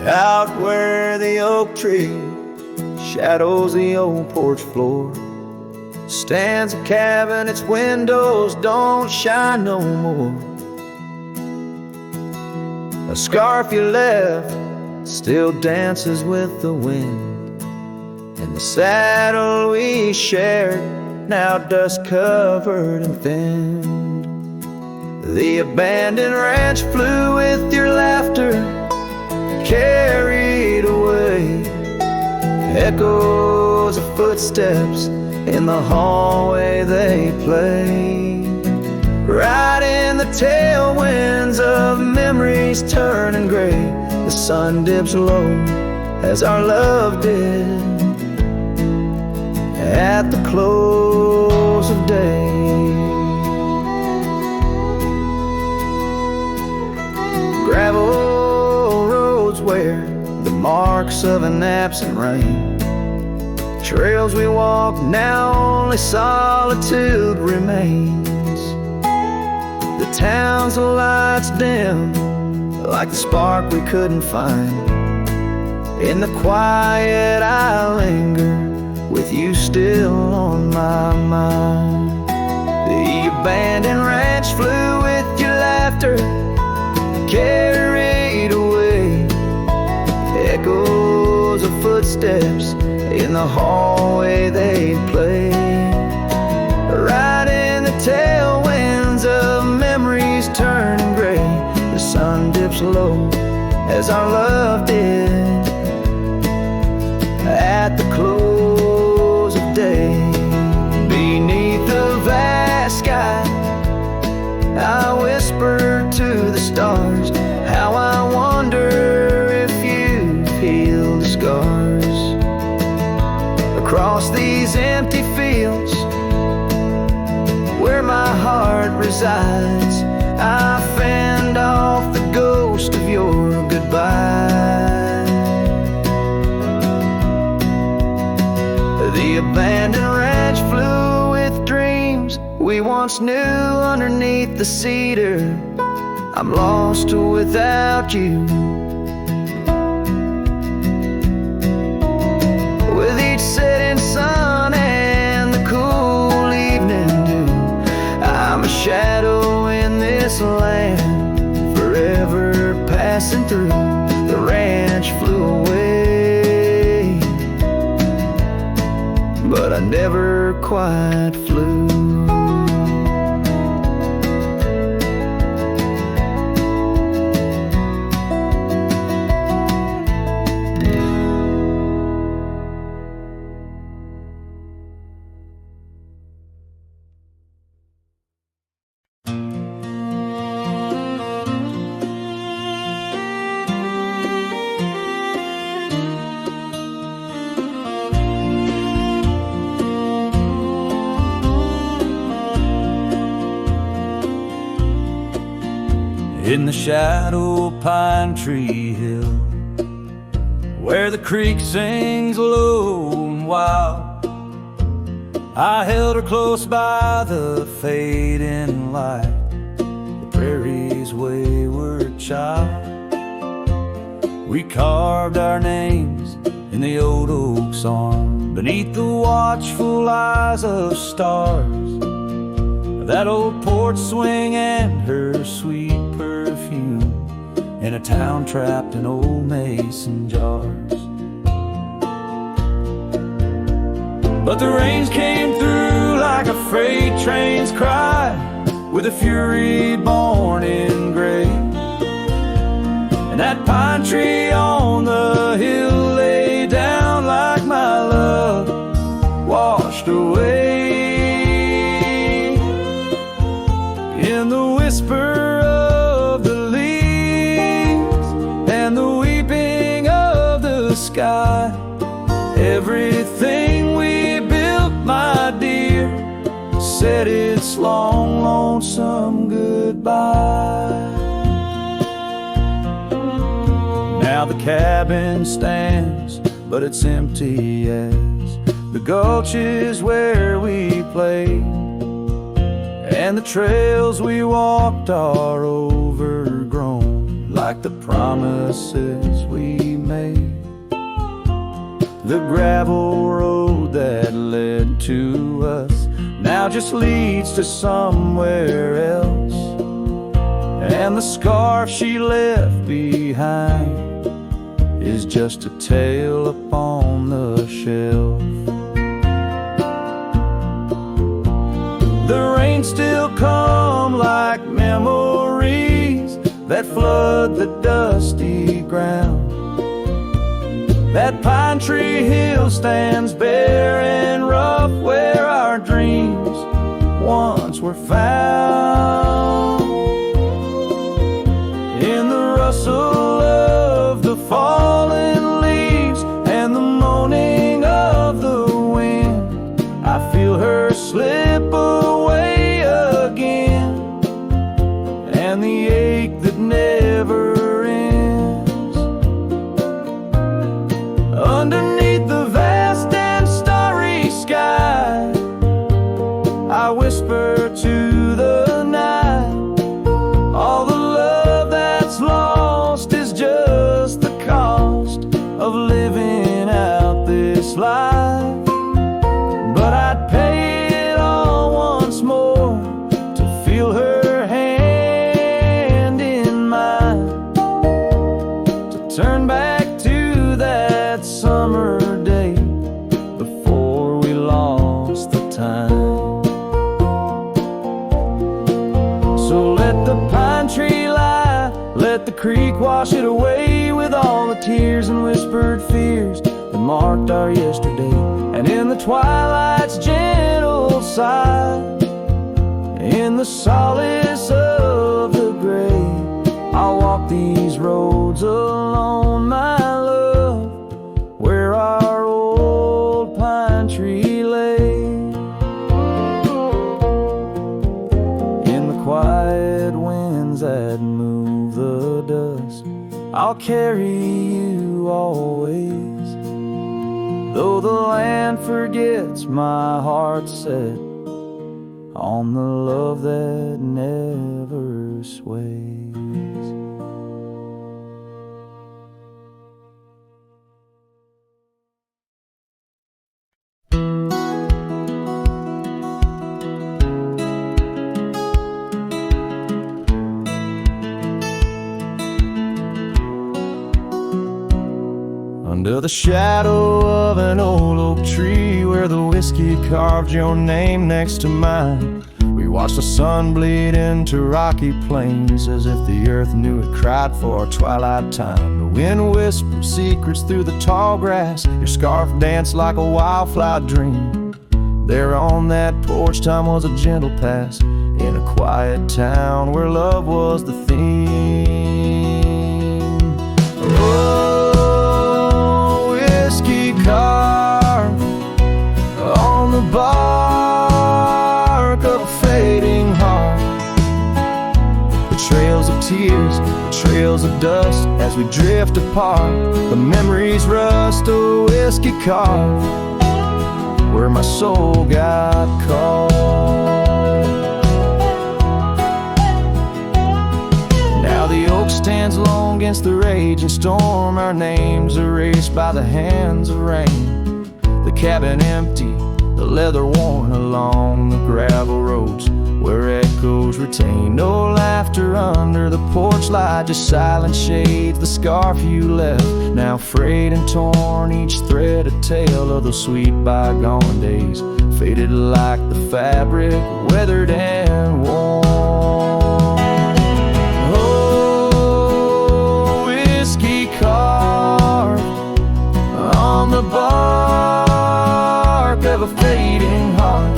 Out where the oak tree shadows the old porch floor stands a cabin, its windows don't shine no more. A scarf you left still dances with the wind, and the saddle we shared now dust covered and thinned. The abandoned ranch flew with your laughter, carried away echoes of footsteps in the hallway they play. Right in the tailwinds of memories turning gray, the sun dips low as our love did at the close of day. Gravel roads where the marks of an absent rain, trails we walk now only solitude remains. The town's lights dim like the spark we couldn't find. In the quiet I linger with you still on my mind. The abandoned ranch flew with your laughter, carried away echoes of footsteps in the hallway they play. Right in the tailwinds of memories turning gray, the sun dips low as our love did at the close of day. Beneath the vast sky I whisper to the stars how I wonder if you've healed the scars. Across these empty fields where my heart resides, I fend off the ghost of your goodbye. The abandoned ranch flew with dreams we once knew underneath the cedar. I'm lost without you. With each setting sun and the cool evening dew, I'm a shadow in this land, forever passing through. The ranch flew away, but I never quite flew. In the shadow of Pine Tree Hill, where the creek sings low and wild, I held her close by the fading light, the prairie's wayward child. We carved our names in the old oak's arm, beneath the watchful eyes of stars, that old porch swing and her sweet perfume, in a town trapped in old mason jars. But the rains came through like a freight train's cry, with a fury born in gray, and that pine tree on the hill lay down like my love washed away. In the whisper of the leaves and the weeping of the sky, everything we built, my dear, said its long, lonesome goodbye. Now the cabin stands, but it's empty as the gulches where we played, and the trails we walked are overgrown like like the promises we made. The gravel road that led to us now just leads to somewhere else. And the scarf she left behind is just a tale upon the shelf. The rain still come like memories that flood the dusty ground. That pine tree hill stands bare and rough where our dreams once were found. In the rustle of the fallen leaves and the moaning of the wind, I feel her slip away again, and the ache that never ends. Underneath the vast and starry sky, I whisper to the night, all the love that's lost is just the cost of living out this life. But I'd pay it all once more to feel her hand in mine, to turn back to that summer day before we lost the time. So let the pine tree lie, let the creek wash it away with all the tears and whispered fears that marked our yesterday. And in the twilight's gentle sigh, in the solace of the gray, I'll walk these roads alone, my love, where our old pine tree lay. In the quiet winds that move the dust, I'll carry you always. Though the land forgets, my heart set on the love that never sways. Under the shadow of an old oak tree where the whiskey carved your name next to mine, we watched the sun bleed into rocky plains as if the earth knew it cried for our twilight time. The wind whispered secrets through the tall grass, your scarf danced like a wildflower dream. There on that porch, time was a gentle pass in a quiet town where love was the theme. Oh, whiskey carved on the bark of a fading heart. The trails of tears, the trails of dust as we drift apart. The memories rust, a whiskey carved where my soul got caught. Now the oak stands alone against the raging storm, our names erased by the hands of rain. The cabin empty, the leather worn along the gravel roads where echoes retain. No laughter under the porch light, just silent shades, the scarf you left, now frayed and torn, each thread a tale of those sweet bygone days, faded like the fabric, weathered and worn. Oh, whiskey carved on the bark of a fading heart.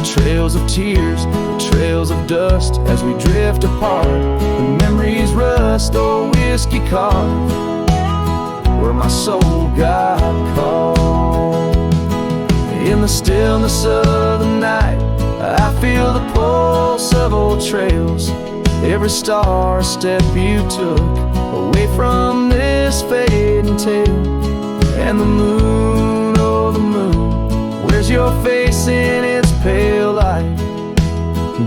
Trails of tears, trails of dust as we drift apart. The memories rust, oh whiskey carved where my soul got caught. In the stillness of the night, I feel the pulse of old trails. Every star a step you took away from this fading tale. And the moon, oh the moon, where's your face in its pale light,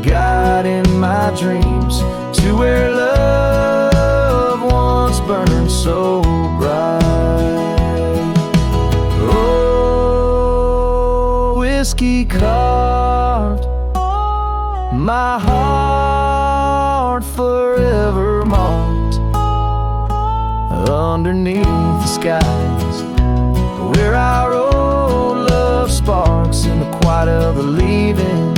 guiding my dreams to where love whiskey carved my heart, forever marked underneath the skies, where our old love sparks in the quiet of the leaving,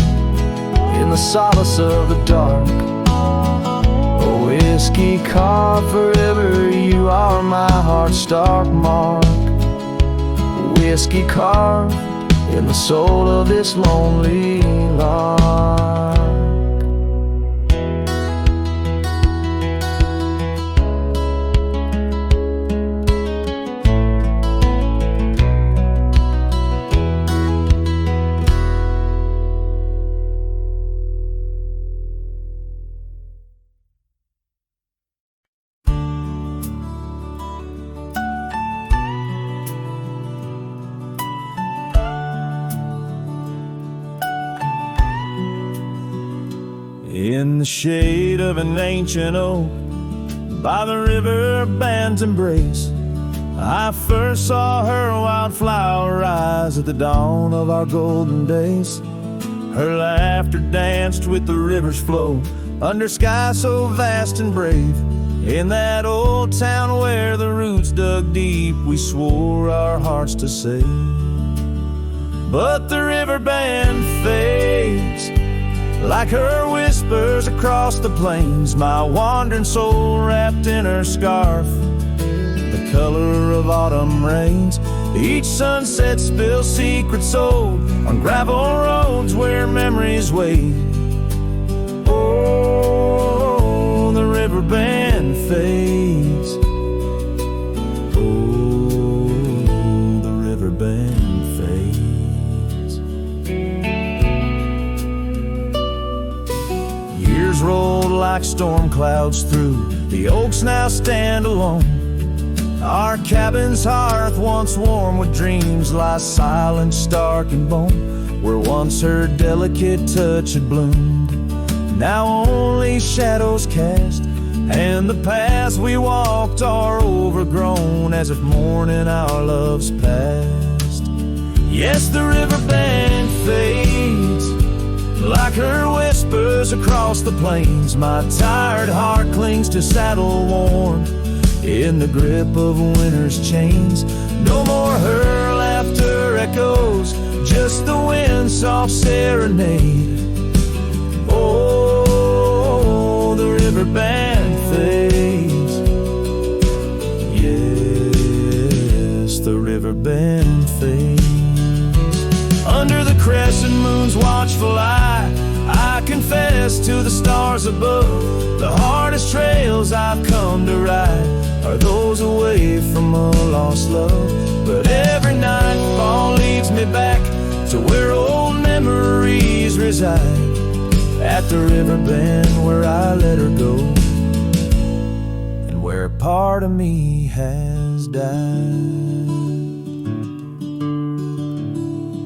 in the solace of the dark. A whiskey carved forever, you are my heart's stark mark. A whiskey carved in the soul of this lonely lark. In the shade of an ancient oak, by the river band's embrace, I first saw her wildflower eyes at the dawn of our golden days. Her laughter danced with the river's flow, under skies so vast and brave. In that old town where the roots dug deep, we swore our hearts to save. But the river band fades, like her whispers across the plains, my wandering soul wrapped in her scarf, the color of autumn rains. Each sunset spills secrets old on gravel roads where memories wait. Oh, the river band fades. Oh, the river band fades. Years rolled like storm clouds through, the oaks now stand alone. Our cabin's hearth, once warm with dreams, lies silent, stark and bone, where once her delicate touch had bloomed. Now only shadows cast, and the paths we walked are overgrown, as if mourning our love's past. Yes, the river band fades, like her whispers across the plains. My tired heart clings to saddle worn, in the grip of winter's chains. No more her laughter echoes, just the wind's soft serenade. Oh, the river band fades. Yes, the river band fades. Under the crescent moon's watchful eye, I confess to the stars above, the hardest trails I've come to ride are those away from a lost love. But every nightfall leads me back to where old memories reside, at the river bend where I let her go, and where a part of me has died.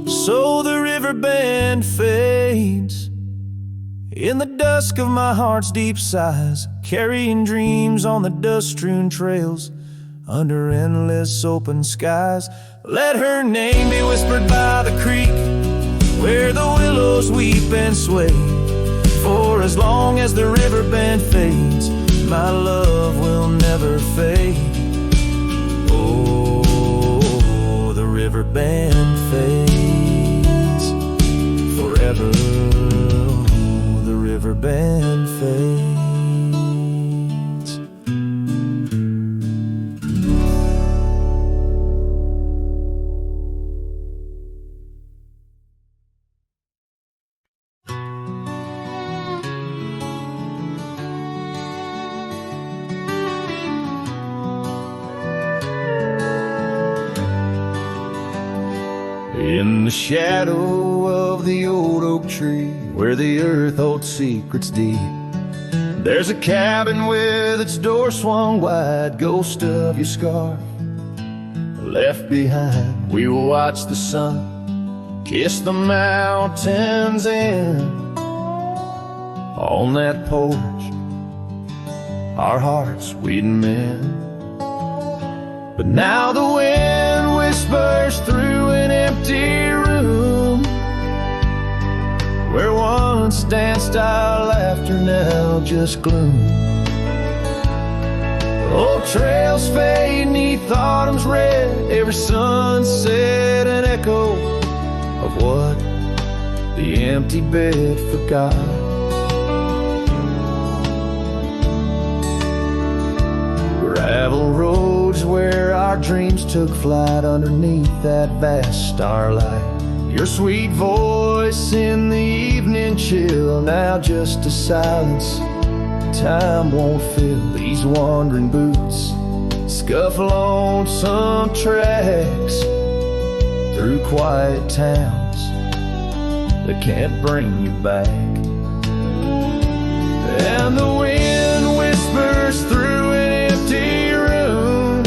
So the river bend fades, in the dusk of my heart's deep sighs, carrying dreams on the dust-strewn trails, under endless open skies. Let her name be whispered by the creek, where the willows weep and sway. For as long as the river bend fades, my love will never fade. Oh, the river bend fades forever. Oh, the river bend fades. In the shadow of the old oak tree, where the earth holds secrets deep, there's a cabin with its door swung wide, ghost of your scarf left behind. We will watch the sun kiss the mountains in. On that porch, our hearts we'd mend. But now the wind whispers through an empty room, Where once danced our laughter, now just gloom. Old trails fade 'neath autumn's red, every sunset an echo of what the empty bed forgot. Gravel roads where our dreams took flight underneath that vast starlight. Your sweet voice in the evening chill, now just a silence time won't fill. These wandering boots scuffle on some tracks through quiet towns that can't bring you back. And the wind whispers through an empty room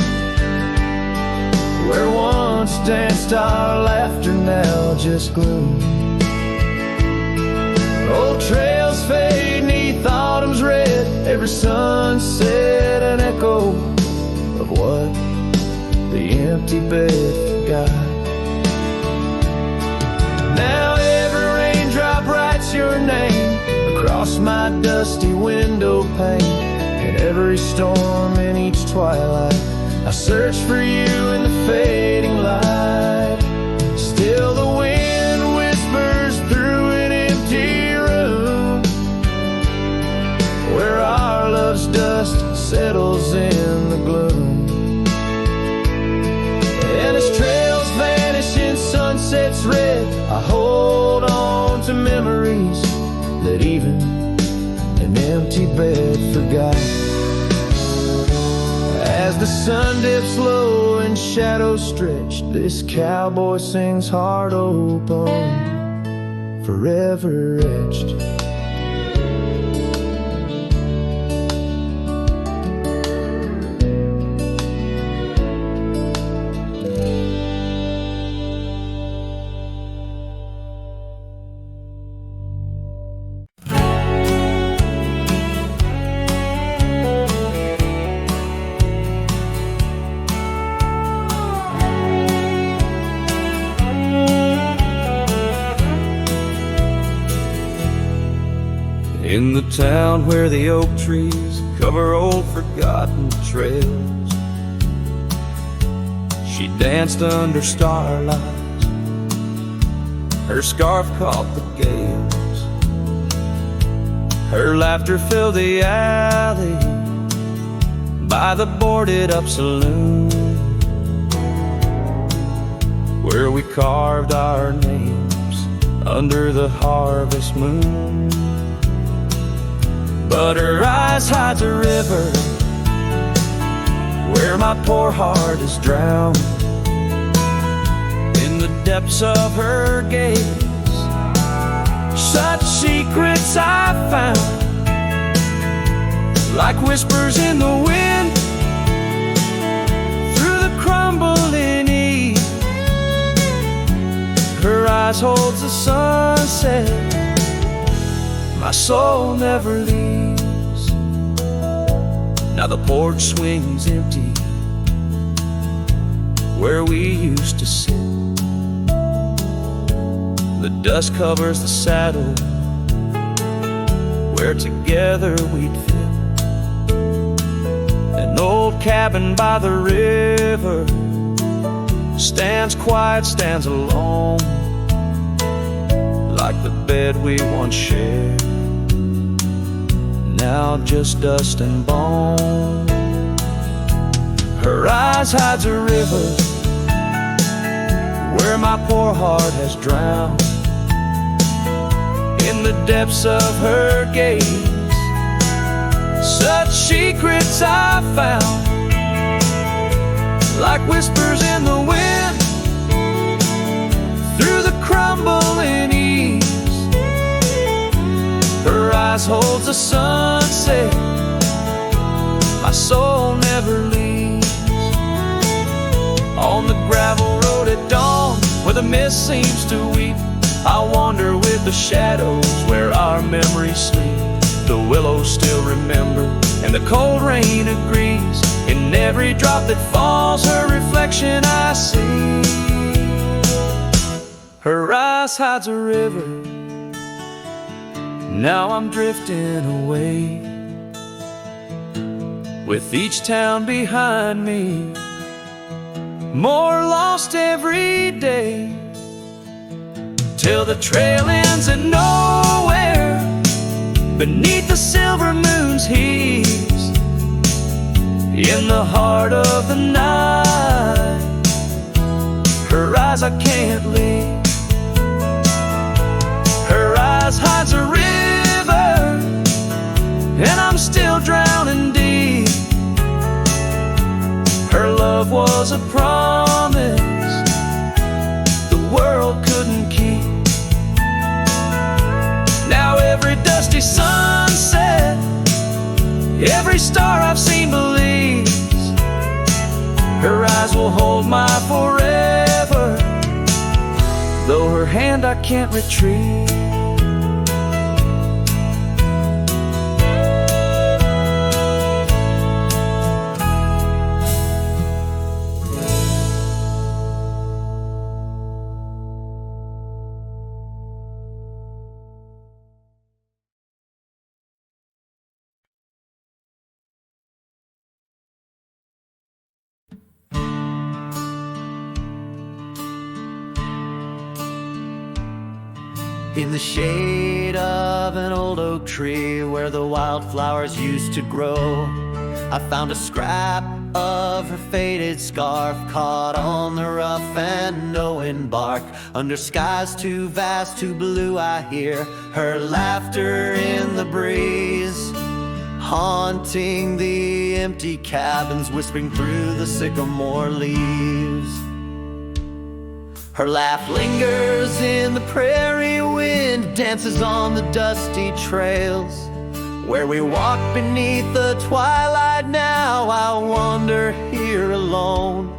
where once danced our laughter, now just gloom. Old trails fade 'neath autumn's red, every sunset an echo of what the empty bed forgot. Now every raindrop writes your name across my dusty window pane, and every storm in each twilight I search for you in the fading light. Still the wind whispers through an empty room where our love's dust settles in the gloom. And as trails vanish in sunset's red, I hold on to memories that even an empty bed forgot. As the sun dips low and shadows stretch, this cowboy sings heart open, forever etched. In the town where the oak trees cover old forgotten trails, she danced under starlight, her scarf caught the gales. Her laughter filled the alley by the boarded up saloon, where we carved our names under the harvest moon. But her eyes hides a river where my poor heart is drowned. In the depths of her gaze, such secrets I found, like whispers in the wind through the crumbling eve. Her eyes holds the sunset, my soul never leaves. Now the porch swings empty where we used to sit. The dust covers the saddle where together we'd fit. An old cabin by the river stands quiet, stands alone, like the bed we once shared, now just dust and bone. Her eyes hides a river where my poor heart has drowned. In the depths of her gaze, such secrets I found, like whispers in the wind through the crumbling eaves. Her eyes holds the sunset, my soul never leaves. On the gravel road at dawn, where the mist seems to weep, I wander with the shadows where our memories sleep. The willows still remember, and the cold rain agrees. In every drop that falls, her reflection I see. Her eyes hides a river Now I'm drifting away, with each town behind me, more lost every day, till the trail ends at nowhere, beneath the silver moon's heaves, in the heart of the night. Her eyes I can't leave, her eyes hides a river, and I'm still drowning deep. Her love was a promise the world couldn't keep. Now every dusty sunset, every star I've seen believes her eyes will hold my forever, though her hand I can't retrieve. In the shade of an old oak tree where the wildflowers used to grow, I found a scrap of her faded scarf caught on the rough and knowing bark. Under skies too vast, too blue, I hear her laughter in the breeze, haunting the empty cabins, whispering through the sycamore leaves. Her laugh lingers in the prairie wind, dances on the dusty trails where we walk beneath the twilight. Now I wander here alone.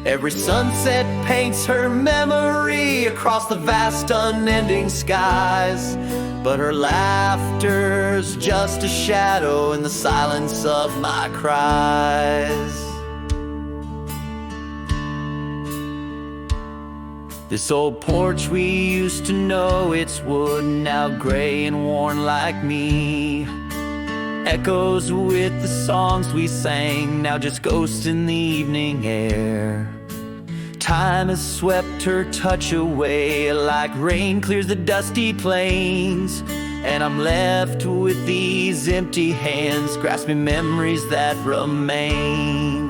Every sunset paints her memory across the vast unending skies, but her laughter's just a shadow in the silence of my cries. This old porch we used to know, it's wood, now gray and worn like me, echoes with the songs we sang, now just ghosts in the evening air. Time has swept her touch away, like rain clears the dusty plains, and I'm left with these empty hands, grasping memories that remain.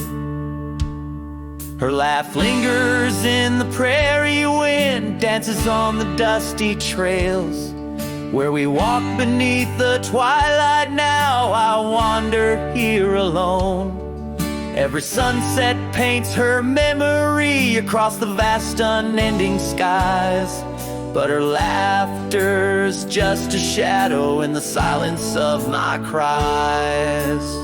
Her laugh lingers in the prairie wind, dances on the dusty trails where we walk beneath the twilight. Now I wander here alone. Every sunset paints her memory across the vast unending skies, but her laughter's just a shadow in the silence of my cries.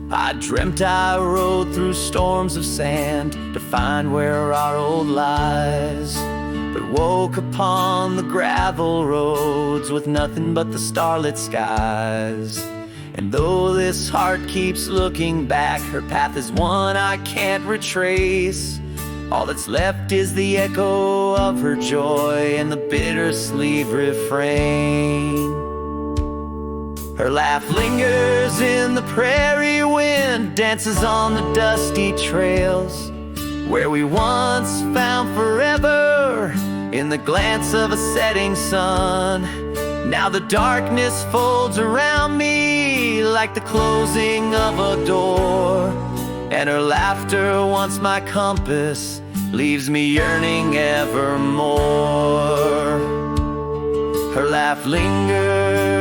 I dreamt I rode through storms of sand to find where our old lies, but woke upon the gravel roads with nothing but the starlit skies. And though this heart keeps looking back, her path is one I can't retrace. All that's left is the echo of her joy and the bittersweet refrain. Her laugh lingers in the prairie wind, dances on the dusty trails where we once found forever in the glance of a setting sun. Now the darkness folds around me like the closing of a door, and her laughter, once my compass, leaves me yearning evermore. Her laugh lingers,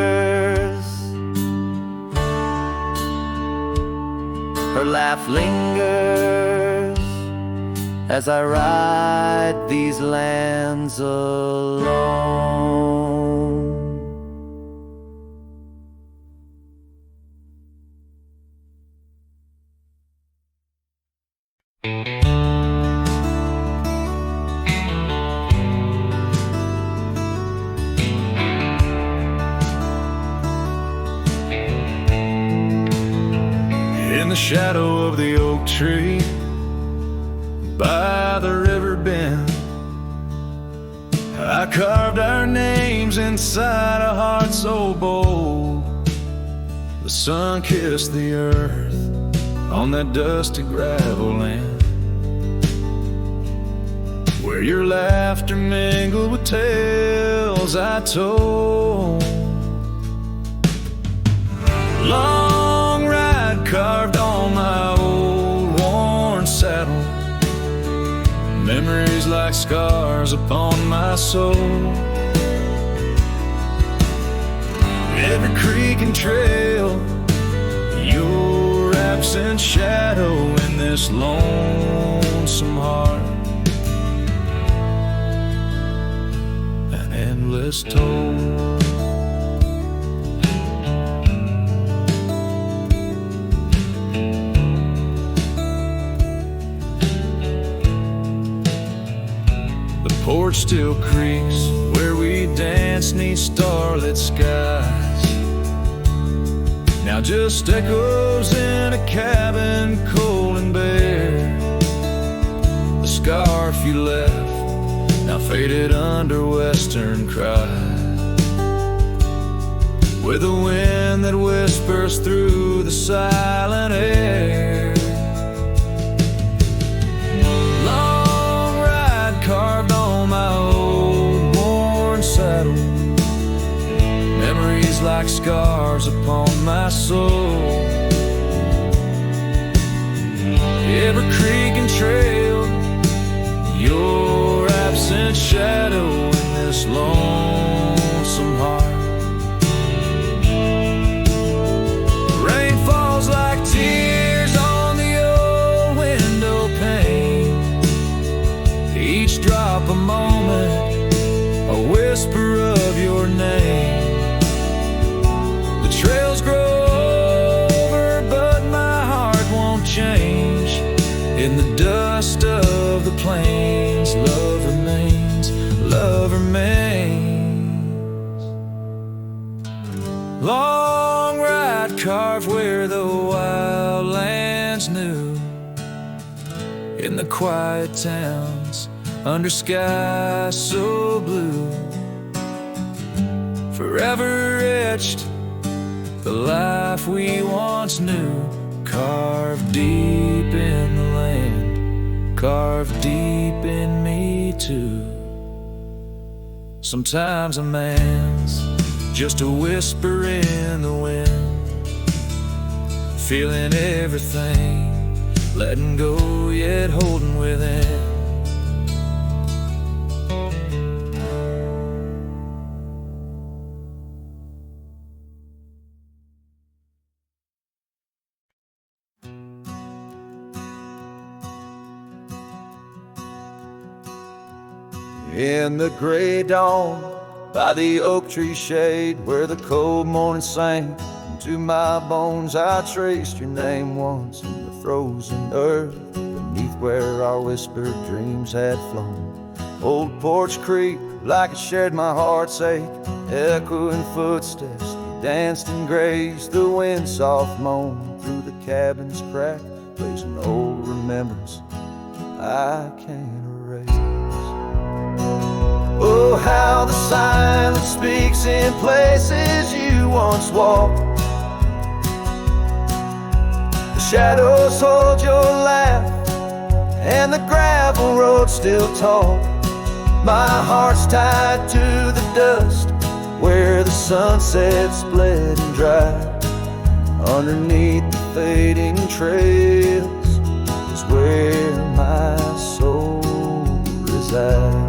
her laugh lingers as I ride these lands alone. In the shadow of the oak tree by the river bend, I carved our names inside a heart so bold. The sun kissed the earth on that dusty gravel land, where your laughter mingled with tales I told. Long ride carved on my old worn saddle, memories like scars upon my soul. Every creek and trail, your absent shadow in this lonesome heart, an endless toll. The porch still creaks where we dance 'neath starlit skies, now just echoes in a cabin cold and bare. The scarf you left, now faded under western cries, with a wind that whispers through the silent air. Long ride carved on my old worn saddle, memories like scars upon my soul. Every creek and trail, your absent shadow in this lonesome heart. Rain falls like tears on the old window pane, each drop a moment, a whisper of your name. The trails grow over, but my heart won't change. In the dust of the plains, love remains, love remains. Long ride carved where the wildlands knew, in the quiet towns under skies so blue. Forever etched the life we once knew, carved deep in the land, carved deep in me too. Sometimes a man's just a whisper in the wind, feeling everything, letting go yet holding within. In the gray dawn, by the oak tree shade, where the cold morning sank into my bones, I traced your name once in the frozen earth, beneath where our whispered dreams had flown. Old porch creak like it shared my heart's ache, echoing footsteps, they danced and grazed. The wind soft moan through the cabin's crack, plays an old remembrance I can't erase. Oh, how the silence speaks in places you once walked. The shadows hold your laugh, and the gravel road still talk. My heart's tied to the dust, where the sunset's bled and dried. Underneath the fading trails is where my soul resides.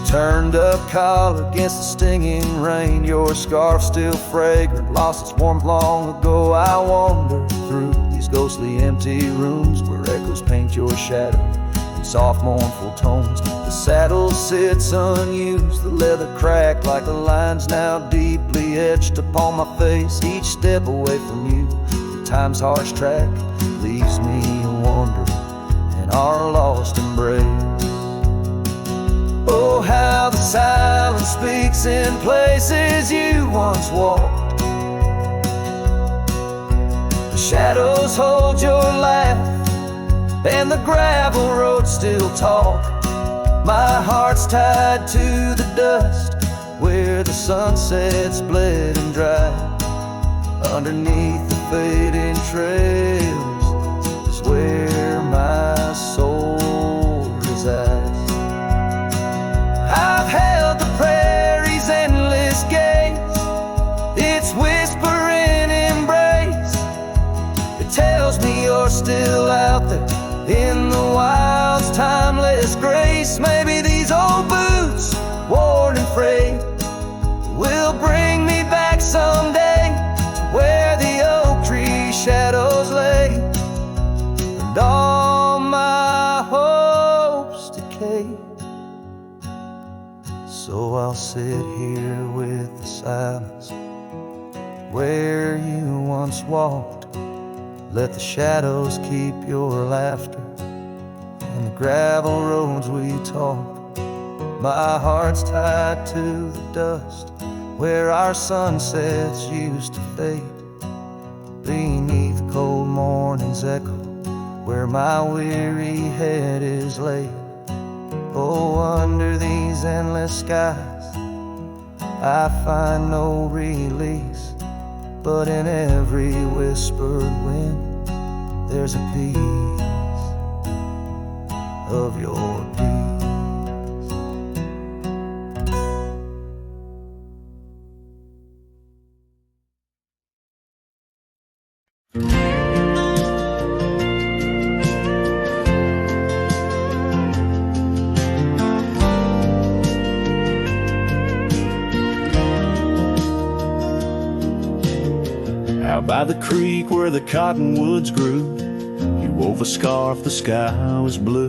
Turned up collar against the stinging rain, your scarf still fragrant, lost its warmth long ago. I wander through these ghostly empty rooms where echoes paint your shadow in soft mournful tones. The saddle sits unused, the leather cracked like the lines now deeply etched upon my face. Each step away from you, time's harsh track leaves me a wandering in our lost embrace. Oh, how the silence speaks in places you once walked. The shadows hold your laugh, and the gravel roads still talk. My heart's tied to the dust where the sunset's bled and dry. Underneath the fading trails is where my soul resides. I've held the prairie's endless gaze, its whispering embrace. It tells me you're still out there in the wild's timeless grace. Maybe these old boots, worn and frayed, will bring me back someday to where the oak tree shadows lay and all my hopes decay. So I'll sit here with the silence where you once walked. Let the shadows keep your laughter and the gravel roads we talk. My heart's tied to the dust where our sunsets used to fade. Beneath cold morning's echo where my weary head is laid. Oh, under these endless skies I find no release, but in every whispered wind there's a piece of your peace. Out by the creek where the cottonwoods grew, you wove a scarf, the sky was blue.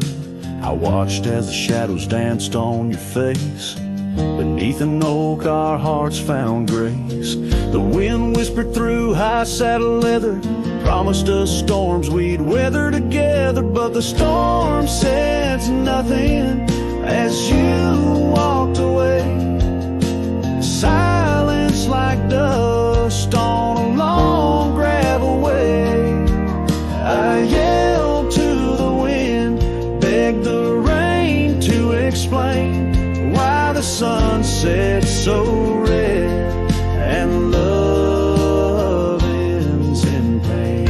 I watched as the shadows danced on your face. Beneath an oak our hearts found grace. The wind whispered through high saddle leather, promised us storms we'd weather together. But the storm said nothing as you walked away. Silence like dust on a long gravel way. I yelled to the wind, begged the rain to explain why the sun set so red and love ends in pain.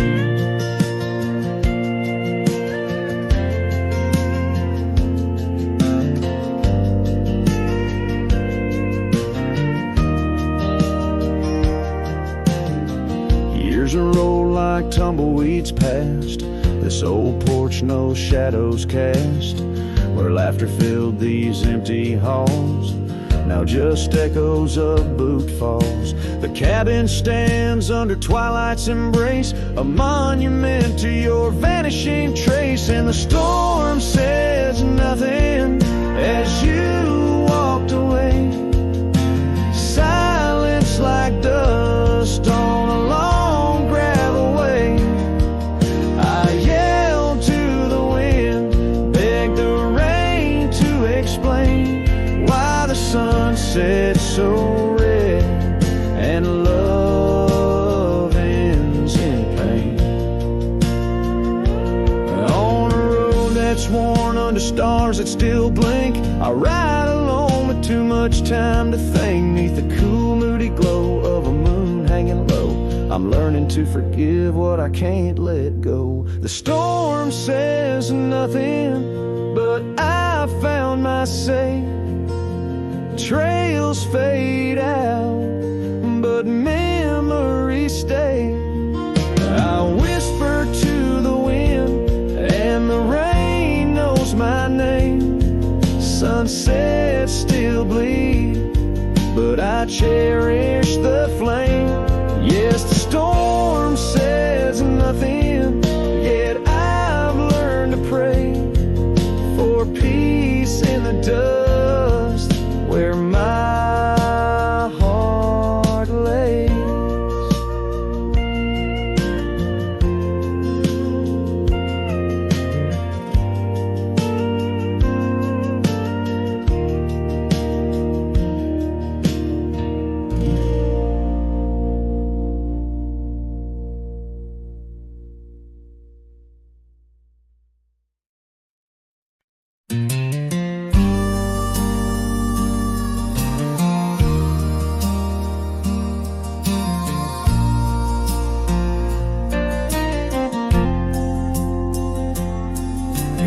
Years roll like tumbleweeds past this old porch no shadows cast, where laughter filled these empty halls, now just echoes of boot falls. The cabin stands under twilight's embrace, a monument to your vanishing trace. And the storm says nothing as you walked away. Silence like dust on a long gravel way. I yelled to the wind, begged the rain to explain why the sun set so red and love ends in pain. On a road that's worn under stars that still blink, I ride alone with too much time to think. Neath the cool moody glow of a moon hanging low, I'm learning to forgive what I can't let go. The storm says nothing, but I found my say. Trails fade out, but memories stay. I whisper to the wind, and the rain knows my name. Sunsets still bleed, but I cherish the flame. Yes, the storm says nothing, yet I've learned to pray for peace in the dust where my heart lays.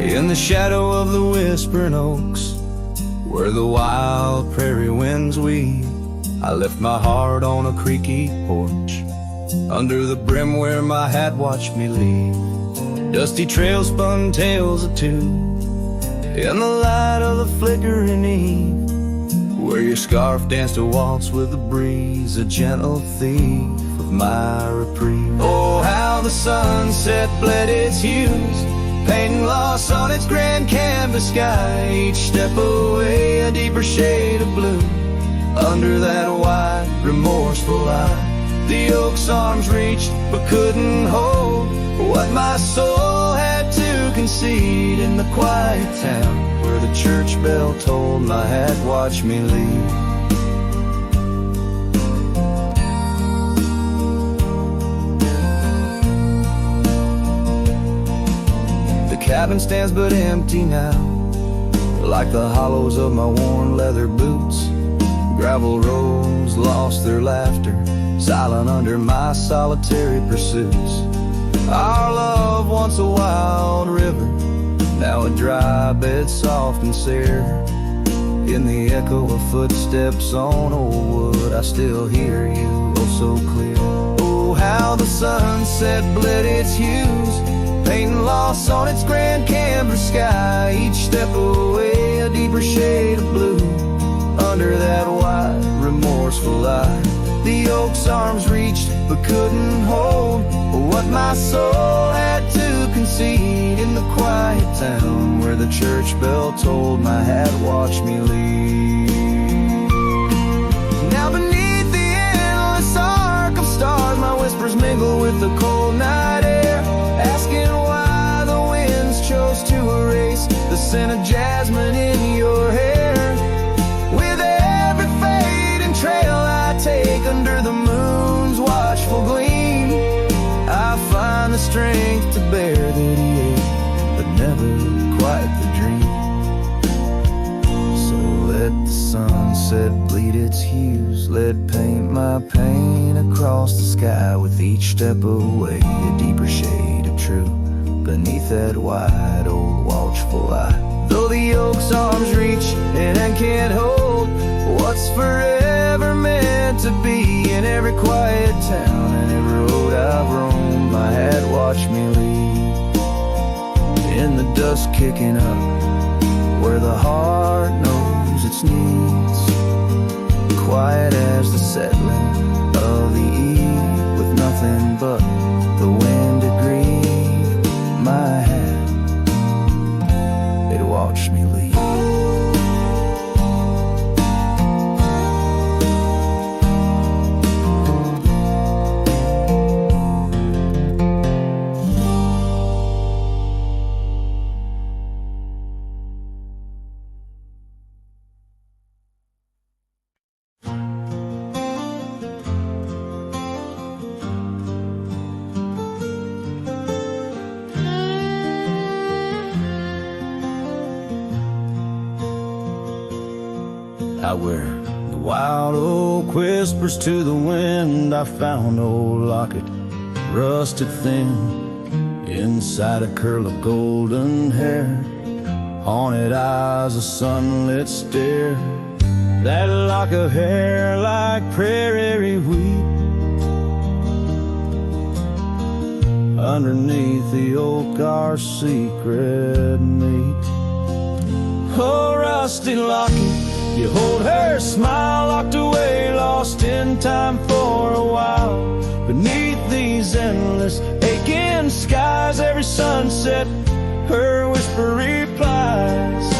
In the shadow of the whispering oaks, where the wild prairie winds weave, I left my heart on a creaky porch, under the brim where my hat watched me leave. Dusty trails spun tales of two, in the light of the flickering eve, where your scarf danced a waltz with the breeze, a gentle thief of my reprieve. Oh, how the sunset bled its hues, painting loss on its grand canvas sky. Each step away a deeper shade of blue, under that wide, remorseful eye. The oak's arms reached but couldn't hold what my soul had to concede. In the quiet town where the church bell tolled, my hat watched me leave. The cabin stands but empty now, like the hollows of my worn leather boots. Gravel roads lost their laughter, silent under my solitary pursuits. Our love, once a wild river, now a dry bed soft and sere. In the echo of footsteps on old wood, I still hear you oh so clear. Oh, how the sunset bled its hues, painting loss on its grand canvas sky. Each step away a deeper shade of blue, under that wide, remorseful eye. The oak's arms reached but couldn't hold what my soul had to concede. In the quiet town where the church bell tolled, my hat watched me leave. Now beneath the endless arc of stars, my whispers mingle with the cold night air, asking why the winds chose to erase the scent of jasmine in your hair. With every fading trail I take under the moon's watchful gleam, I find the strength to bear that he ate, but never quite the dream. So let the sunset bleed its hues, let paint my pain across the sky. With each step away a deeper shade of true, beneath that wide old watchful eye. Though the oak's arms reach and can't hold what's forever meant to be, in every quiet town and every road I've roamed, my hat watched me leave. In the dust kicking up, where the heart knows its needs, quiet as the settling of the eve, with nothing but the wind to grieve, my hat, it watched me leave. Out where the wild oak whispers to the wind, I found old locket, rusted thin, inside a curl of golden hair, haunted eyes, a sunlit stare. That lock of hair like prairie wheat, underneath the oak our secret meet. Oh, rusty locket, you hold her smile, locked away, lost in time for a while. Beneath these endless aching skies, every sunset her whisper replies.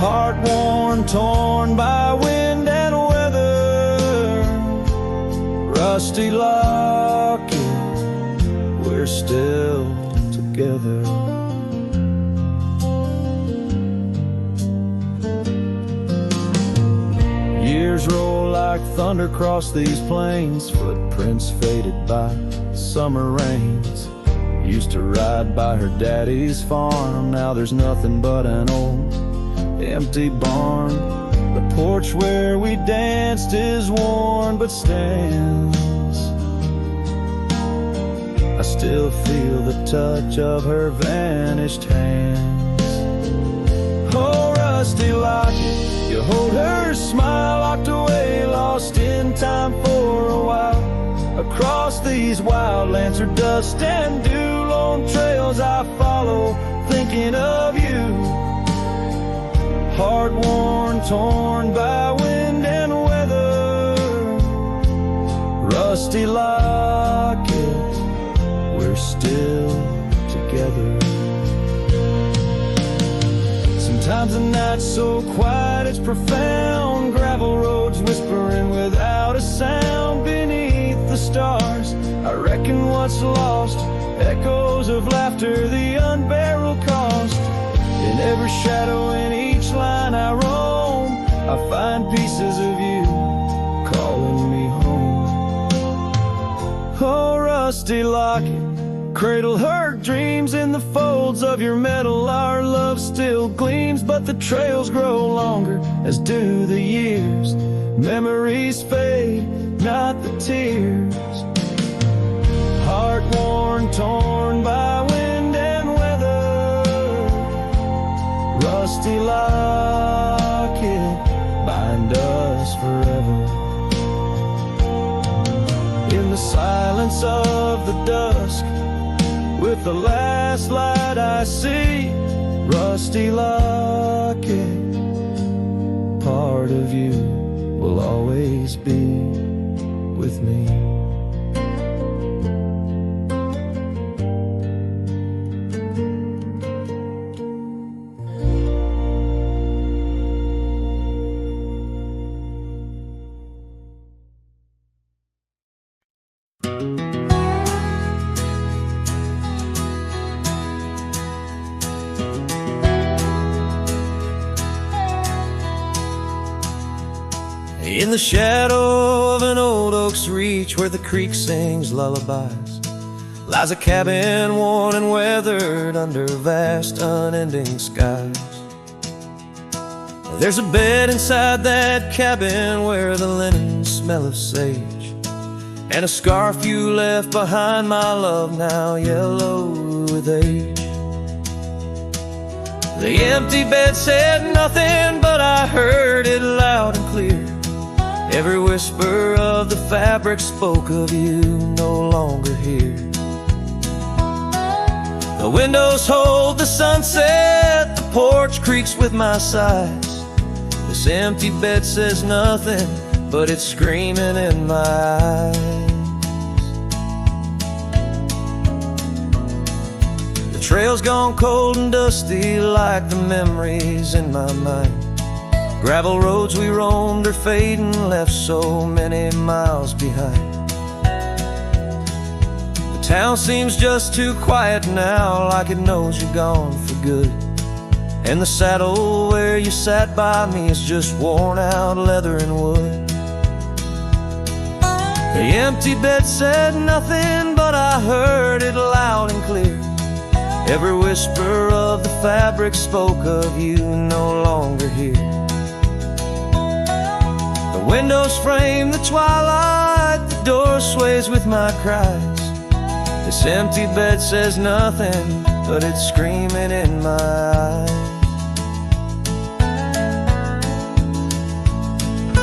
Heart worn, torn by wind and weather, rusty locket, we're still together. Years roll like thunder across these plains, footprints faded by summer rains. Used to ride by her daddy's farm, now there's nothing but an old empty barn. The porch where we danced is worn but stands. I still feel the touch of her vanished hands. Oh, rusty locket, you hold her smile, locked away, lost in time for a while. Across these wild lands or dust and dew, lone trails I follow, thinking of you. Heart worn, torn by wind and weather. Rusty locket, we're still together. Sometimes the night's so quiet it's profound. Gravel roads whispering without a sound beneath the stars. I reckon what's lost, echoes of laughter, the unbearable cost. In every shadow, in each line I roam, I find pieces of you calling me home. Oh, rusty locket, cradle her dreams in the folds of your metal. Our love still gleams, but the trails grow longer, as do the years. Memories fade, not the tears. Heart worn, torn by wind and weather. Rusty locket, bind us forever. In the silence of the dusk, with the last light I see, rusty locket, part of you will always be with me. In the shadow of an old oak's reach, where the creek sings lullabies, lies a cabin worn and weathered under vast unending skies. There's a bed inside that cabin where the linen smell of sage, and a scarf you left behind, my love, now yellow with age. The empty bed said nothing, but I heard it loud and clear. Every whisper of the fabric spoke of you no longer here. The windows hold the sunset, the porch creaks with my sighs. This empty bed says nothing, but it's screaming in my eyes. The trail's gone cold and dusty like the memories in my mind. Gravel roads we roamed are fading, left so many miles behind. The town seems just too quiet now, like it knows you're gone for good. And the saddle where you sat by me is just worn out leather and wood. The empty bed said nothing, but I heard it loud and clear. Every whisper of the fabric spoke of you no longer here. The windows frame the twilight, the door sways with my cries. This empty bed says nothing, but it's screaming in my eyes.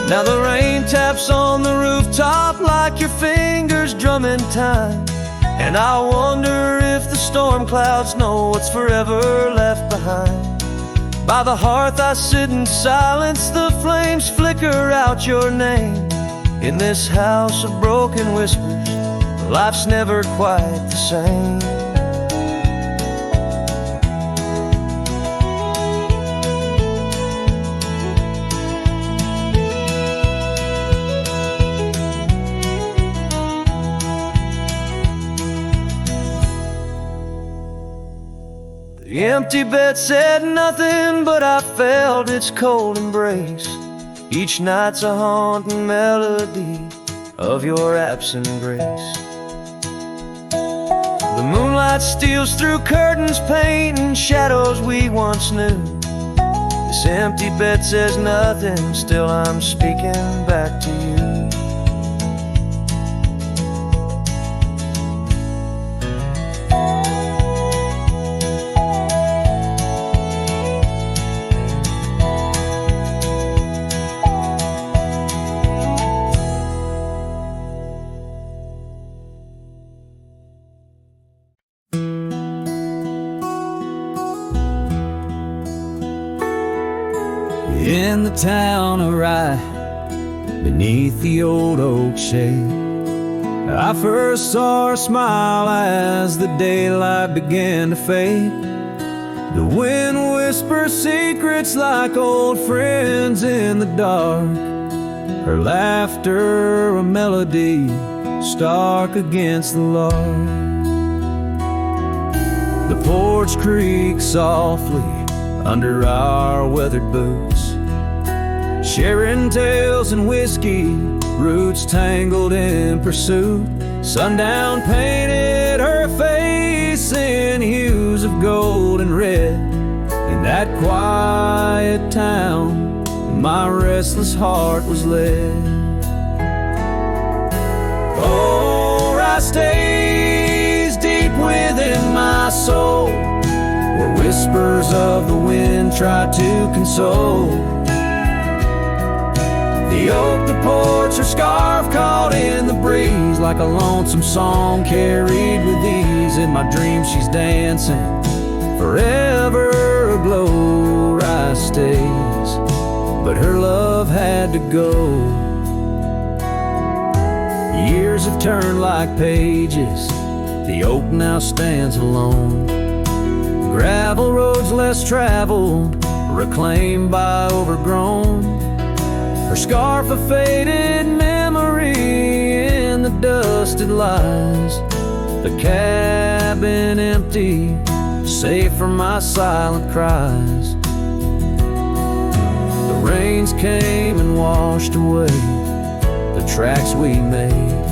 Now the rain taps on the rooftop like your fingers drumming time, and I wonder if the storm clouds know what's forever left behind. By the hearth I sit in silence, the flames flicker out your name. In this house of broken whispers, life's never quite the same. The empty bed said nothing, but I felt its cold embrace. Each night's a haunting melody of your absent grace. The moonlight steals through curtains, painting shadows we once knew. This empty bed says nothing, still I'm speaking back to you. in the town of Rye, beneath the old oak shade. I first saw her smile as the daylight began to fade. The wind whispers secrets like old friends in the dark. Her laughter a melody stark against the lark. The porch creaks softly under our weathered boots, sharing tales and whiskey, roots tangled in pursuit. Sundown painted her face in hues of gold and red. In that quiet town, my restless heart was led. Oh, Rye stays deep within my soul, where whispers of the wind try to console. The oak, the porch, her scarf caught in the breeze, like a lonesome song carried with ease. In my dreams she's dancing, forever aglow. Rye stays, but her love had to go. Years have turned like pages, the oak now stands alone. Gravel roads less traveled, reclaimed by overgrown. Her scarf a faded memory in the dust it lies. The cabin empty, safe from my silent cries. The rains came and washed away the tracks we made,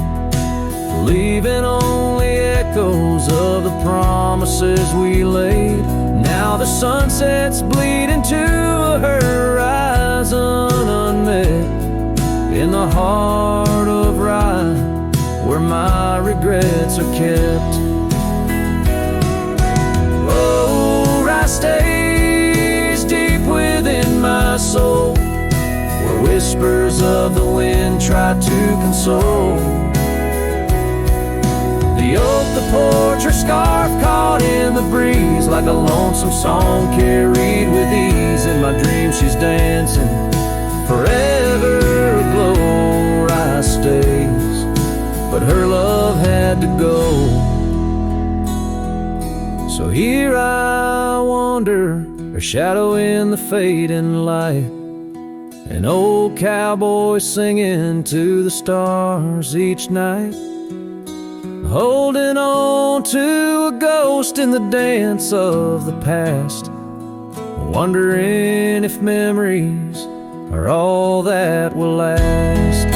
leaving only echoes of the promises we laid. Now the sunsets bleed into a horizon unmet, in the heart of Rye, where my regrets are kept. Oh, Rye stays deep within my soul, where whispers of the wind try to console. The oak, the porch, her scarf caught in the breeze, like a lonesome song carried with ease. In my dreams she's dancing, forever aglow. Rye stays, but her love had to go. So here I wander, her shadow in the fading light, an old cowboy singing to the stars each night, holding on to a ghost in the dance of the past, wondering if memories are all that will last.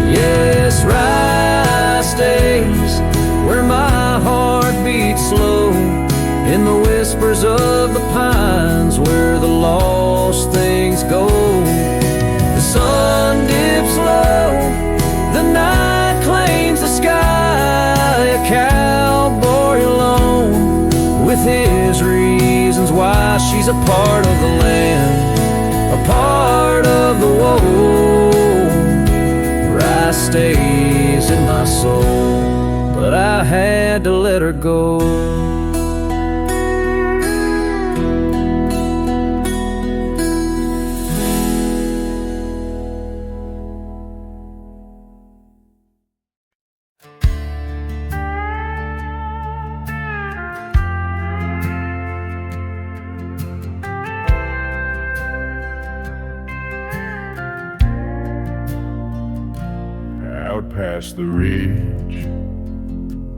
Yes, Rye stays, where my heart beats slow, in the whispers of the pines, where the lost things go. The sun dips low, the night claims the sky, a cowboy alone, with his reasons why. She's a part of the land, a part of the woe. Rye stays in my soul, but I had to let her go. Out past the ridge,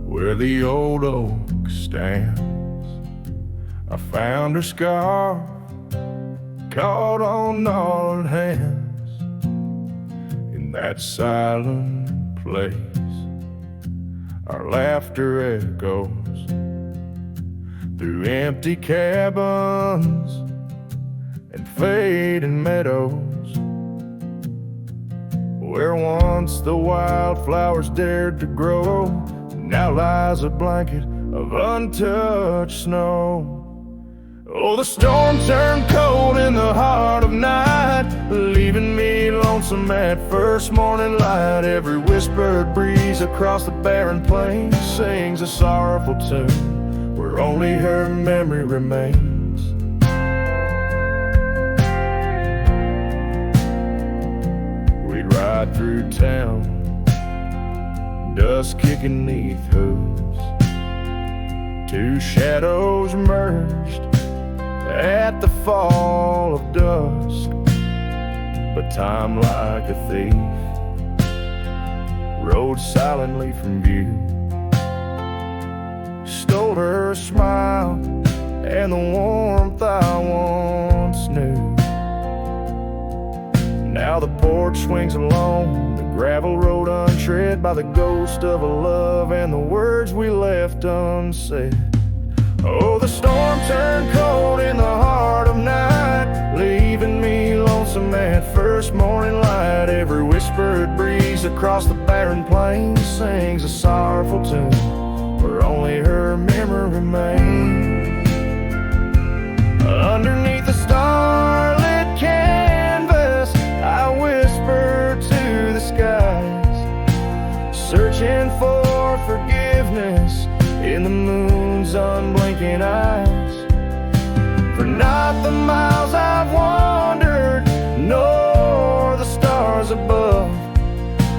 where the old oak stands, I found her scarf caught on gnarled hands. In that silent place, our laughter echoes through empty cabins and fading meadows, where once the wildflowers dared to grow, now lies a blanket of untouched snow. Oh, the storm turned cold in the heart of night, leaving me lonesome at first morning light. Every whispered breeze across the barren plains sings a sorrowful tune, where only her memory remains. ride through town, dust kicking neath hooves. Two shadows merged at the fall of dusk, but time like a thief rode silently from view, stole her smile and the warmth I once knew. Now the porch swings alone, the gravel road untread by the ghost of a love and the words we left unsaid. Oh, the storm turned cold in the heart of night, leaving me lonesome at first morning light. Every whispered breeze across the barren plains sings a sorrowful tune where only her memory remains. Underneath the starlit canvas, I whisper to the skies, searching for forgiveness in the moon's unblinking eyes. For not the miles I've wandered, nor the stars above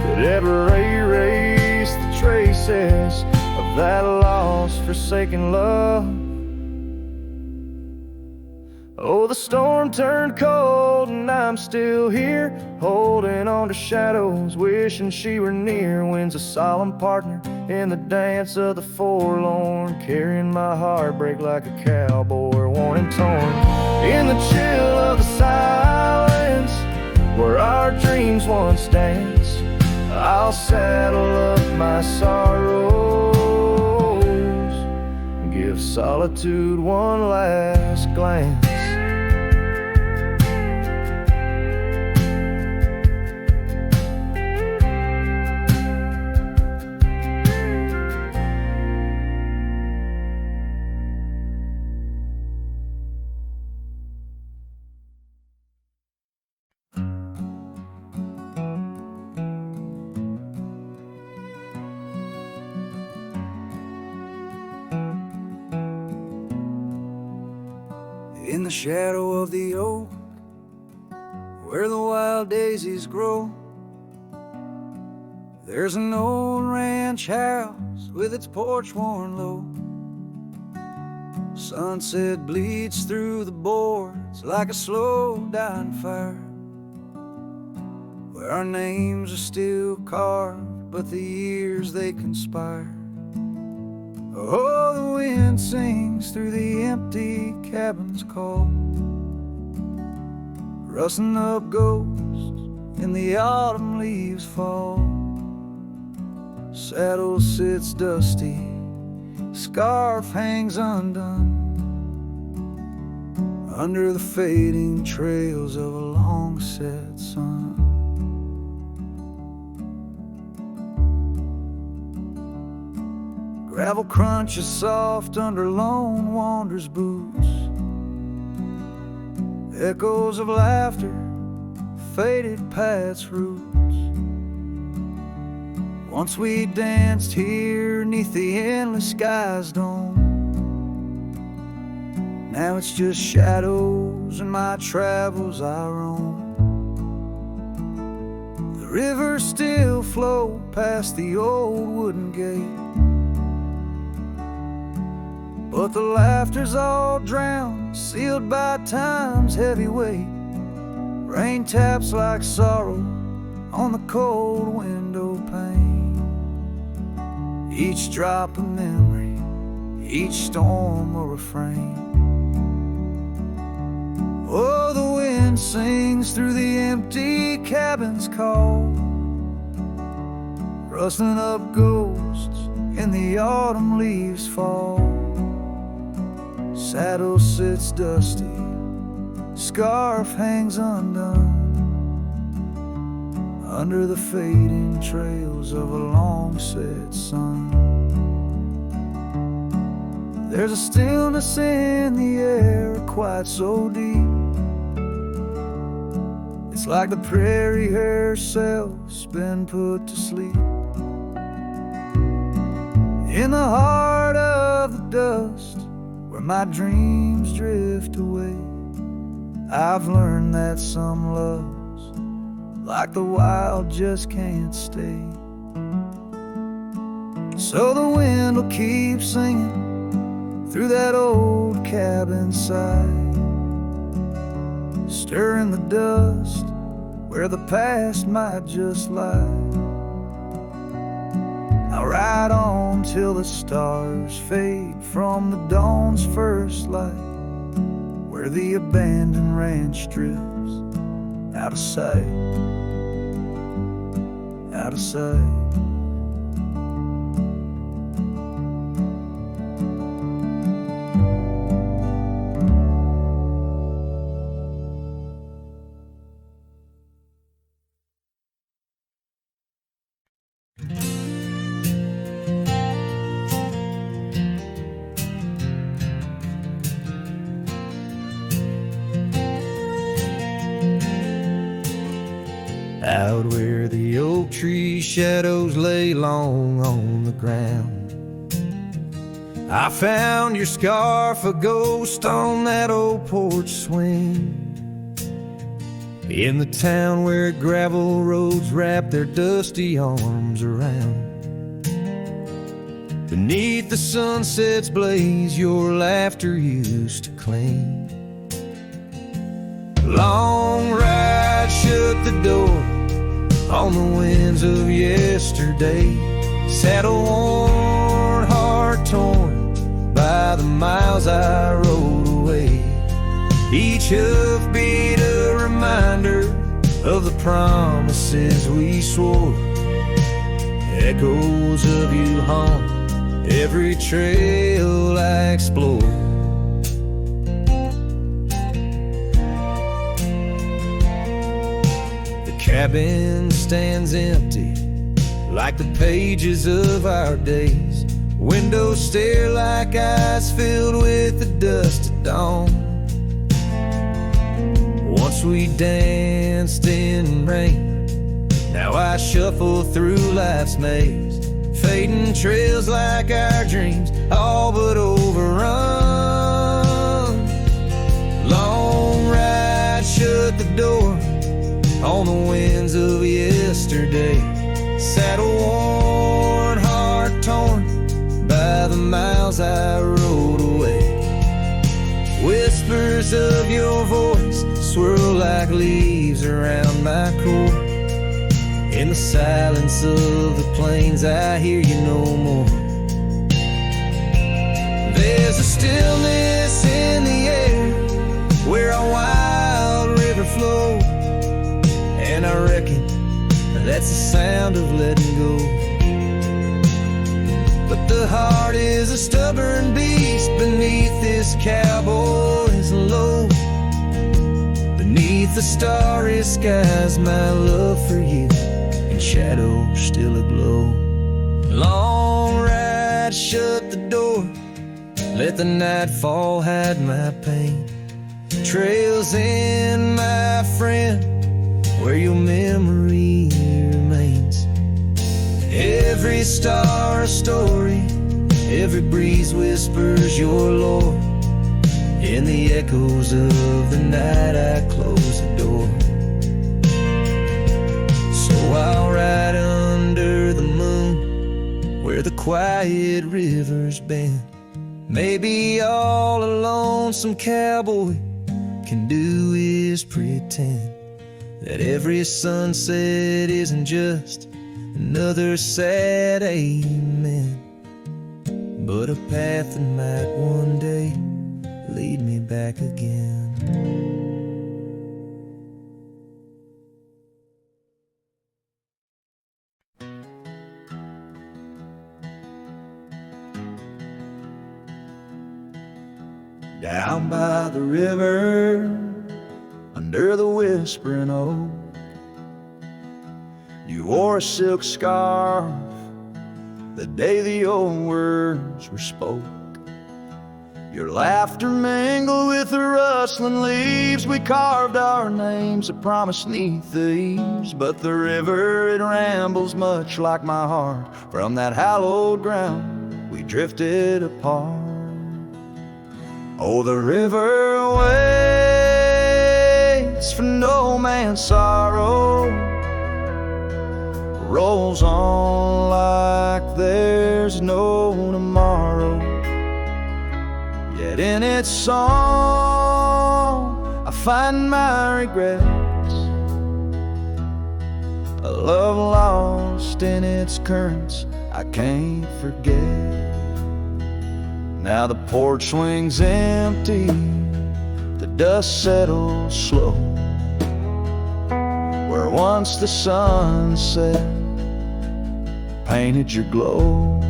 could ever erase the traces of that lost, forsaken love. Oh, the storm turned cold and I'm still here, holding on to shadows, wishing she were near. Wind's a solemn partner in the dance of the forlorn, carrying my heartbreak like a cowboy, worn and torn. In the chill of the silence, where our dreams once danced, I'll saddle up my sorrows, give solitude one last glance. In the shadow of the oak, where the wild daisies grow, there's an old ranch house with its porch worn low. Sunset bleeds through the boards like a slow dying fire, where our names are still carved, but the years they conspire. Oh, the wind sings through the empty cabin's call, rustling up ghosts in the autumn leaves fall. Saddle sits dusty, scarf hangs undone, under the fading trails of a long set sun. Gravel crunches soft under lone wanderer's boots, echoes of laughter faded past roots. Once we danced here neath the endless sky's dome, now it's just shadows and my travels I roam. The rivers still flow past the old wooden gate, but the laughter's all drowned, sealed by time's heavy weight. Rain taps like sorrow on the cold window pane, each drop a memory, each storm a refrain. Oh, the wind sings through the empty cabin's call, rustling up ghosts in the autumn leaves fall. Saddle sits dusty, scarf hangs undone, under the fading trails of a long set sun. There's a stillness in the air quite so deep, it's like the prairie herself's been put to sleep. In the heart of the dust, where my dreams drift away, I've learned that some loves like the wild just can't stay. So the wind will keep singing through that old cabin side, stirring the dust where the past might just lie. I'll ride on till the stars fade from the dawn's first light, where the abandoned ranch drifts out of sight, out of sight. Out where the oak tree shadows lay long on the ground, I found your scarf, a ghost on that old porch swing. In the town where gravel roads wrap their dusty arms around, beneath the sunset's blaze your laughter used to cling. Long ride shut the door on the winds of yesterday, saddle worn, heart torn by the miles I rode away. Each hoofbeat a reminder of the promises we swore, echoes of you haunt every trail I explore. Cabin stands empty like the pages of our days. Windows stare like eyes filled with the dust of dawn. Once we danced in rain, now I shuffle through life's maze, fading trails like our dreams, all but overrun. Long ride shut the door on the winds of yesterday, saddle worn, heart torn by the miles I rode away. Whispers of your voice swirl like leaves around my core. In the silence of the plains I hear you no more. There's a stillness in the air where a wild river flows, and I reckon that's the sound of letting go. But the heart is a stubborn beast beneath this cowboy's load. Beneath the starry skies, my love for you in shadows still aglow. Long ride, shut the door, let the nightfall hide my pain. Trails in, my friend, where your memory remains. Every star a story, every breeze whispers your lore. In the echoes of the night I close the door. So I'll ride under the moon where the quiet rivers bend. Maybe all a lonesome cowboy can do is pretend that every sunset isn't just another sad amen, but a path that might one day lead me back again. Down by the river, under the whispering oak, you wore a silk scarf the day the old words were spoke. Your laughter mingled with the rustling leaves. We carved our names, a promise 'neath the eaves. But the river, it rambles much like my heart. From that hallowed ground, we drifted apart. Oh, the river waits for no man's sorrow. rolls on like there's no tomorrow. Yet in its song I find my regrets, a love lost in its currents I can't forget. Now the porch swings empty, the dust settles slow, where once the sunset painted your glow.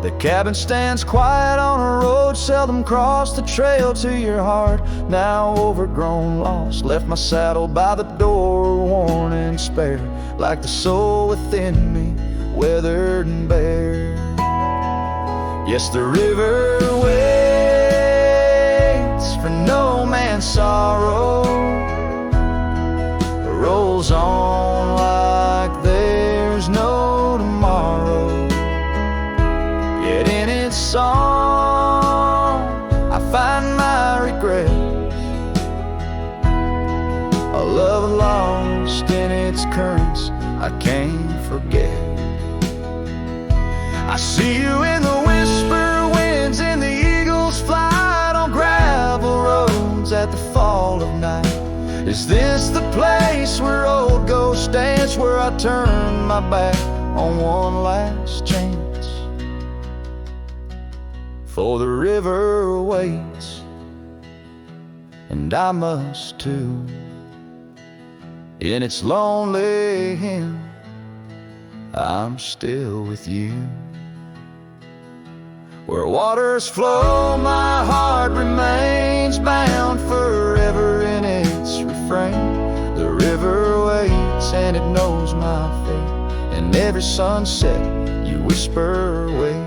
The cabin stands quiet on a road seldom crossed, the trail to your heart, now overgrown, lost. Left my saddle by the door, worn and spare, like the soul within me, weathered and bare. Yes, the river waits for no man's sorrow, rolls on like there's no tomorrow. Yet in its song I find my regrets, a love lost in its currents I can't forget. I see you in the whisper winds, in the eagle's flight, on gravel roads at the fall of night. Is this the place where old ghosts dance, where I turn my back on one last chance? For the river waits, and I must too. In its lonely hymn, I'm still with you. Where waters flow, my heart remains bound forever in its refrain. The river waits and it knows my fate, and every sunset you whisper wait.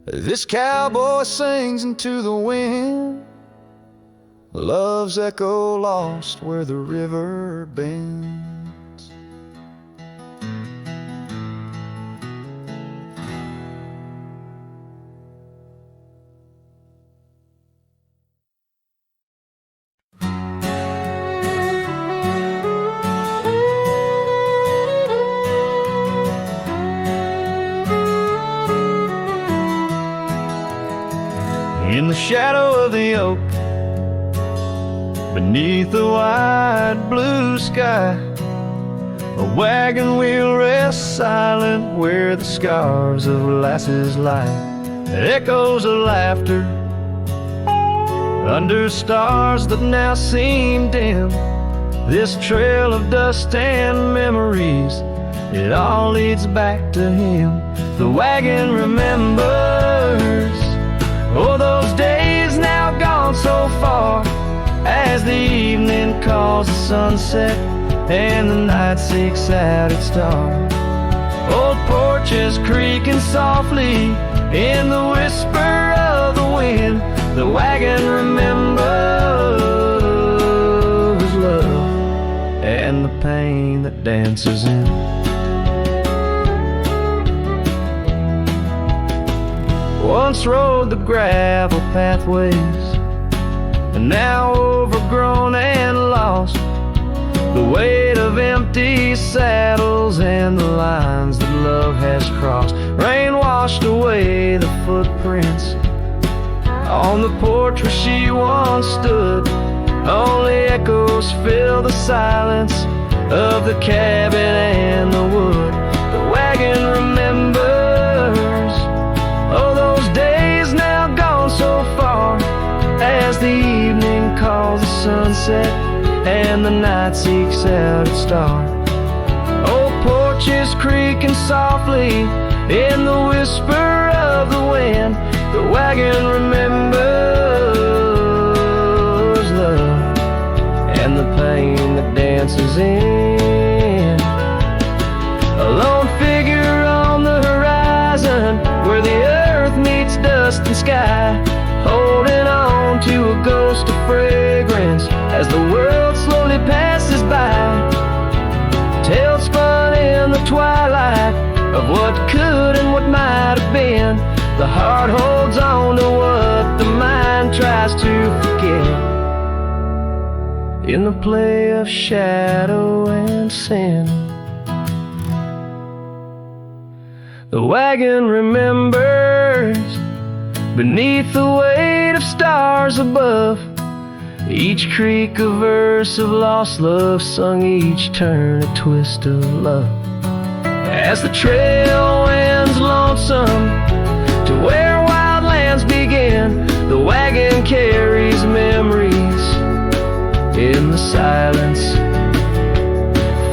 This cowboy sings into the wind, love's echo lost where the river bends. In the shadow of the oak, beneath the wide blue sky, a wagon wheel rests silent where the scars of lasses lie. Echoes of laughter under stars that now seem dim. This trail of dust and memories, it all leads back to him. The wagon remembers, oh, those days now gone so far, as the evening calls the sunset and the night seeks out its star. Old porches creaking softly in the whisper of the wind. The wagon remembers love and the pain that dances in. Once rode the gravel pathways, and now overgrown and lost. The weight of empty saddles and the lines that love has crossed. Rain washed away the footprints on the porch where she once stood. Only echoes fill the silence of the cabin and the wood. The wagon remembers, oh, those days now gone so far, as the evening calls the sunset and the night seeks out its star. Old porches creaking softly in the whisper of the wind. The wagon remembers love and the pain that dances in. A lone figure on the horizon, where the earth meets dust and sky, holding on to a ghost of fragrance as the world slowly passes by. Tales spun in the twilight of what could and what might have been. The heart holds on to what the mind tries to forget. in the play of shadow and sin. The wagon remembers beneath the weight of stars above, each creak a verse of lost love, sung each turn a twist of love. As the trail winds lonesome to where wild lands begin, the wagon carries memories in the silence,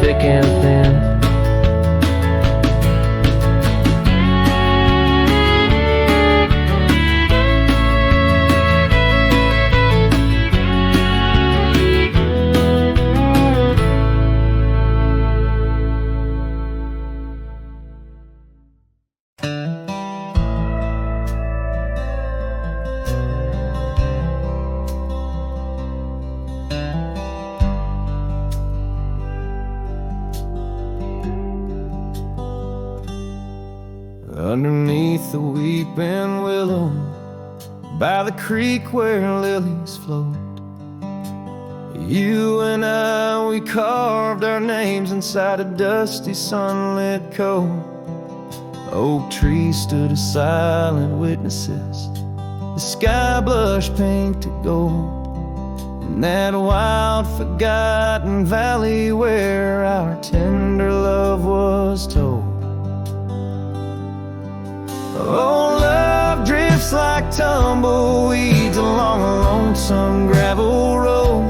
thick and thin. Underneath the weeping willow, by the creek where lilies float, you and I, we carved our names inside a dusty sunlit cove. Oak trees stood as silent witnesses, the sky blushed painted gold, in that wild forgotten valley where our tender love was told. Oh, love drifts like tumbleweeds along a lonesome gravel road.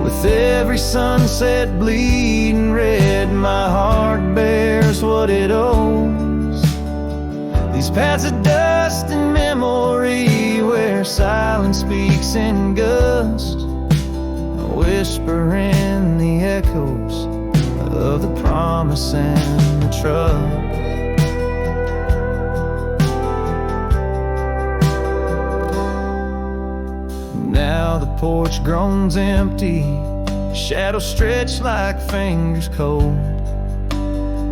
With every sunset bleeding red, my heart bears what it owes. These paths of dust and memory where silence speaks in gust, a whisper in the echoes of the promise and the trust. Now the porch groans empty, shadows stretch like fingers cold.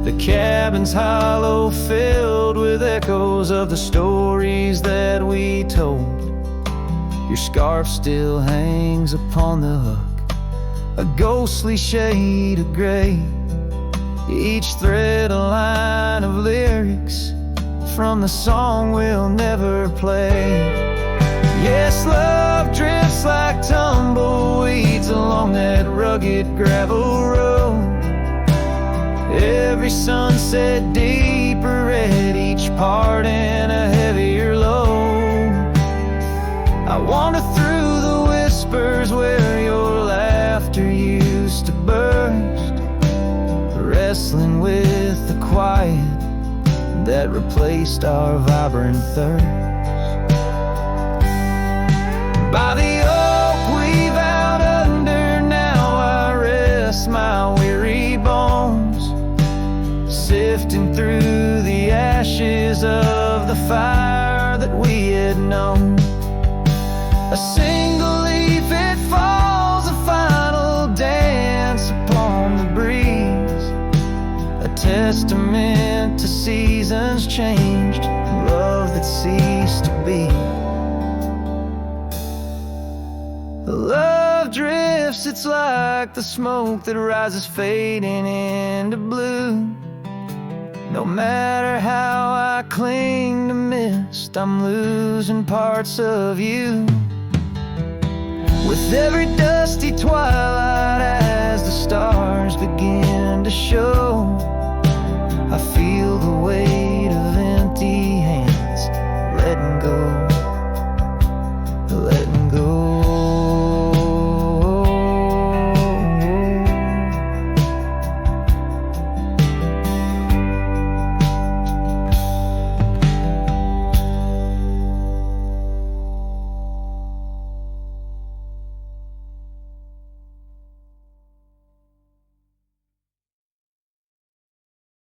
The cabin's hollow, filled with echoes of the stories that we told. Your scarf still hangs upon the hook, a ghostly shade of gray, each thread a line of lyrics from the song we'll never play. Yes, love drifts like tumbleweeds along that rugged gravel road. Every sunset deeper red, each part in a heavier load. I wander through the whispers where your laughter used to burst, wrestling with the quiet that replaced our vibrant thirst. By the oak we vowed under, now I rest my weary bones, sifting through the ashes of the fire that we had known. A single leaf, it falls, a final dance upon the breeze, a testament to seasons changed, love that ceased to be. Love drifts, it's like the smoke that rises fading into blue. No matter how I cling to mist, I'm losing parts of you. With every dusty twilight, as the stars begin to show, I feel the weight of